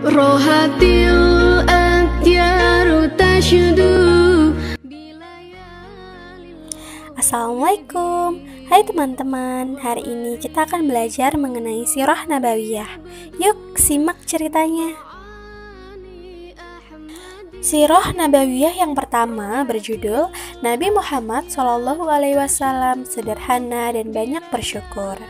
Rohatil aktyaru tashudu. Assalamualaikum. Hai teman-teman, hari ini kita akan belajar mengenai Sirah Nabawiyah. Yuk simak ceritanya. Sirah Nabawiyah yang pertama berjudul Nabi Muhammad SAW sederhana dan banyak bersyukur.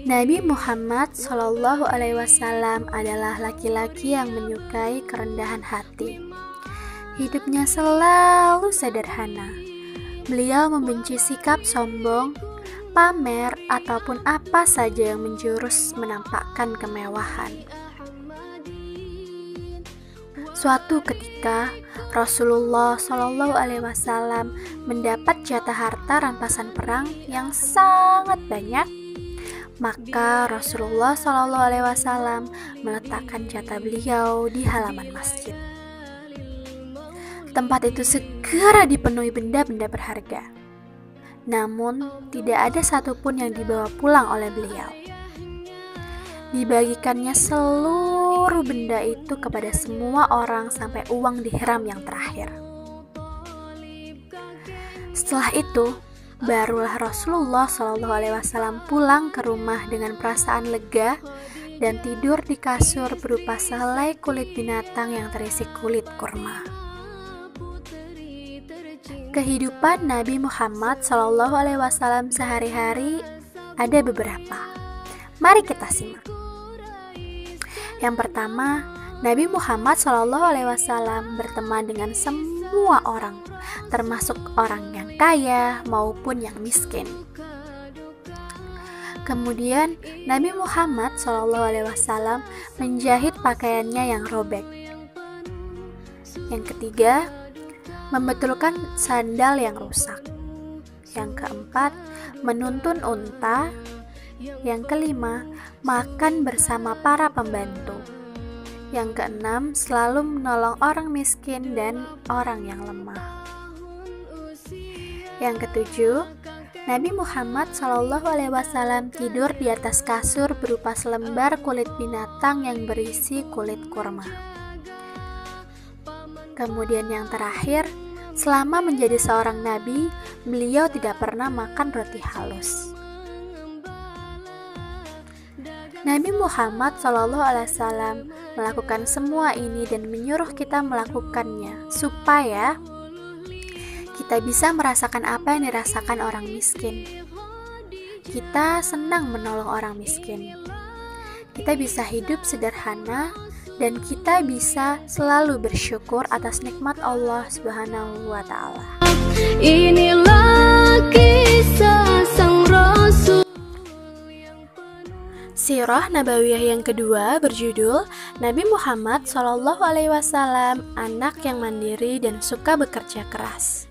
Nabi Muhammad SAW adalah laki-laki yang menyukai kerendahan hati. Hidupnya selalu sederhana. Beliau membenci sikap sombong, pamer, ataupun apa saja yang menjurus menampakkan kemewahan. Suatu ketika, Rasulullah SAW mendapat jatah harta rampasan perang yang sangat banyak. Maka Rasulullah SAW meletakkan jatah beliau di halaman masjid. Tempat itu segera dipenuhi benda-benda berharga. Namun tidak ada satupun yang dibawa pulang oleh beliau. Dibagikannya seluruh benda itu kepada semua orang sampai uang dirham yang terakhir. Setelah itu, barulah Rasulullah SAW pulang ke rumah dengan perasaan lega dan tidur di kasur berupa sehelai kulit binatang yang terisi kulit kurma. Kehidupan Nabi Muhammad SAW sehari-hari ada beberapa. Mari kita simak. Yang pertama, Nabi Muhammad SAW berteman dengan semua orang, termasuk orang yang kaya maupun yang miskin. Kemudian Nabi Muhammad SAW menjahit pakaiannya yang robek. Yang ketiga, membetulkan sandal yang rusak. Yang keempat, menuntun unta. Yang kelima, makan bersama para pembantu. Yang keenam, selalu menolong orang miskin dan orang yang lemah. Yang ketujuh, Nabi Muhammad SAW tidur di atas kasur berupa selembar kulit binatang yang berisi kulit kurma. Kemudian yang terakhir, selama menjadi seorang nabi, beliau tidak pernah makan roti halus. Nabi Muhammad SAW melakukan semua ini dan menyuruh kita melakukannya supaya kita bisa merasakan apa yang dirasakan orang miskin. Kita senang menolong orang miskin. Kita bisa hidup sederhana dan kita bisa selalu bersyukur atas nikmat Allah Subhanahu wa Ta'ala. Inilah kisah sang Rasul. Sirah Nabawiyah yang kedua berjudul Nabi Muhammad SAW anak yang mandiri dan suka bekerja keras.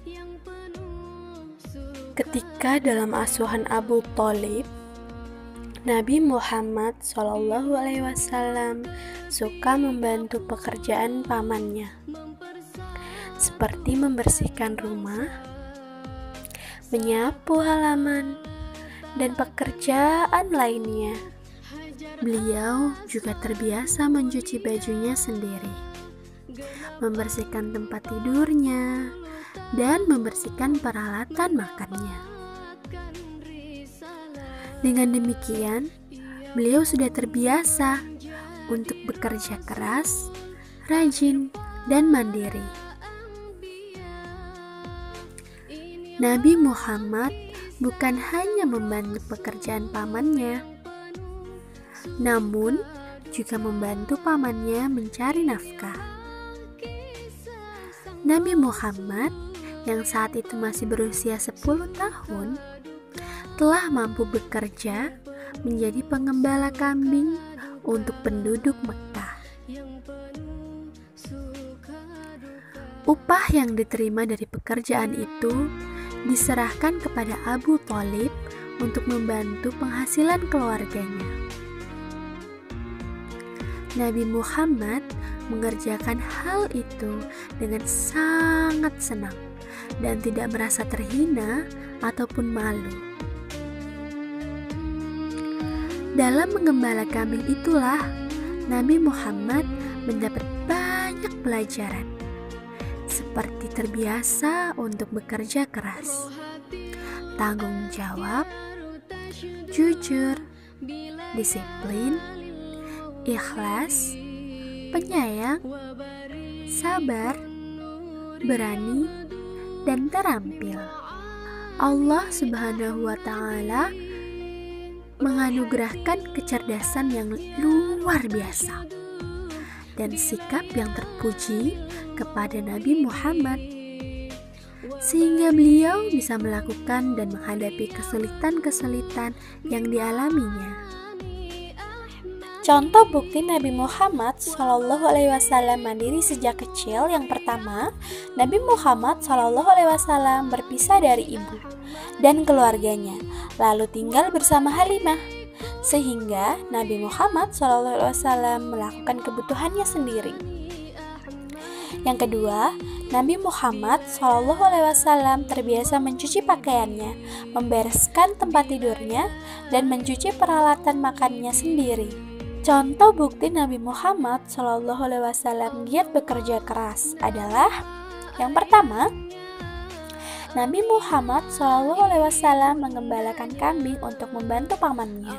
Ketika dalam asuhan Abu Thalib, Nabi Muhammad SAW suka membantu pekerjaan pamannya, seperti membersihkan rumah, menyapu halaman, dan pekerjaan lainnya. Beliau juga terbiasa mencuci bajunya sendiri, membersihkan tempat tidurnya, dan membersihkan peralatan makannya. Dengan demikian, beliau sudah terbiasa untuk bekerja keras, rajin, dan mandiri. Nabi Muhammad bukan hanya membantu pekerjaan pamannya, namun juga membantu pamannya mencari nafkah. Nabi Muhammad yang saat itu masih berusia 10 tahun telah mampu bekerja menjadi pengembala kambing untuk penduduk Mekah. Upah yang diterima dari pekerjaan itu diserahkan kepada Abu Thalib untuk membantu penghasilan keluarganya. Nabi Muhammad mengerjakan hal itu dengan sangat senang dan tidak merasa terhina ataupun malu. Dalam menggembala kambing itulah Nabi Muhammad mendapat banyak pelajaran, seperti terbiasa untuk bekerja keras, tanggung jawab, jujur, disiplin, ikhlas, penyayang, sabar, berani, dan terampil. Allah Subhanahu wa Ta'ala menganugerahkan kecerdasan yang luar biasa dan sikap yang terpuji kepada Nabi Muhammad, sehingga beliau bisa melakukan dan menghadapi kesulitan-kesulitan yang dialaminya. Contoh bukti Nabi Muhammad Shallallahu Alaihi Wasallam mandiri sejak kecil. Yang pertama, Nabi Muhammad Shallallahu Alaihi Wasallam berpisah dari ibu dan keluarganya, lalu tinggal bersama Halimah, sehingga Nabi Muhammad Shallallahu Alaihi Wasallam melakukan kebutuhannya sendiri. Yang kedua, Nabi Muhammad Shallallahu Alaihi Wasallam terbiasa mencuci pakaiannya, membereskan tempat tidurnya, dan mencuci peralatan makannya sendiri. Contoh bukti Nabi Muhammad Shallallahu Alaihi Wasallam giat bekerja keras adalah yang pertama, Nabi Muhammad Shallallahu Alaihi Wasallam mengembalakan kambing untuk membantu pamannya.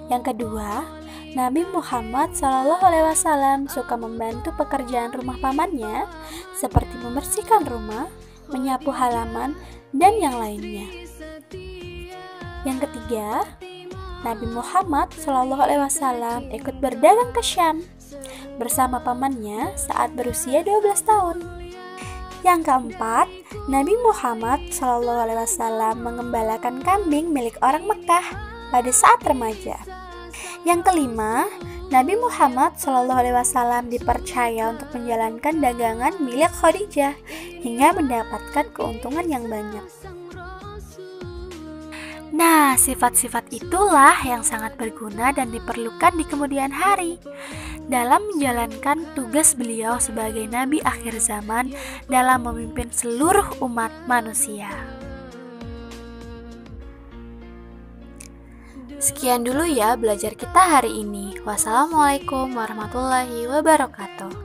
Yang kedua, Nabi Muhammad Shallallahu Alaihi Wasallam suka membantu pekerjaan rumah pamannya, seperti membersihkan rumah, menyapu halaman, dan yang lainnya. Yang ketiga, Nabi Muhammad Shallallahu Alaihi Wasallam ikut berdagang ke Syam bersama pamannya saat berusia 12 tahun. Yang keempat, Nabi Muhammad Shallallahu Alaihi Wasallam mengembalakan kambing milik orang Mekah pada saat remaja. Yang kelima, Nabi Muhammad Shallallahu Alaihi Wasallam dipercaya untuk menjalankan dagangan milik Khadijah hingga mendapatkan keuntungan yang banyak. Nah, sifat-sifat itulah yang sangat berguna dan diperlukan di kemudian hari dalam menjalankan tugas beliau sebagai Nabi akhir zaman dalam memimpin seluruh umat manusia. Sekian dulu ya belajar kita hari ini. Wassalamualaikum warahmatullahi wabarakatuh.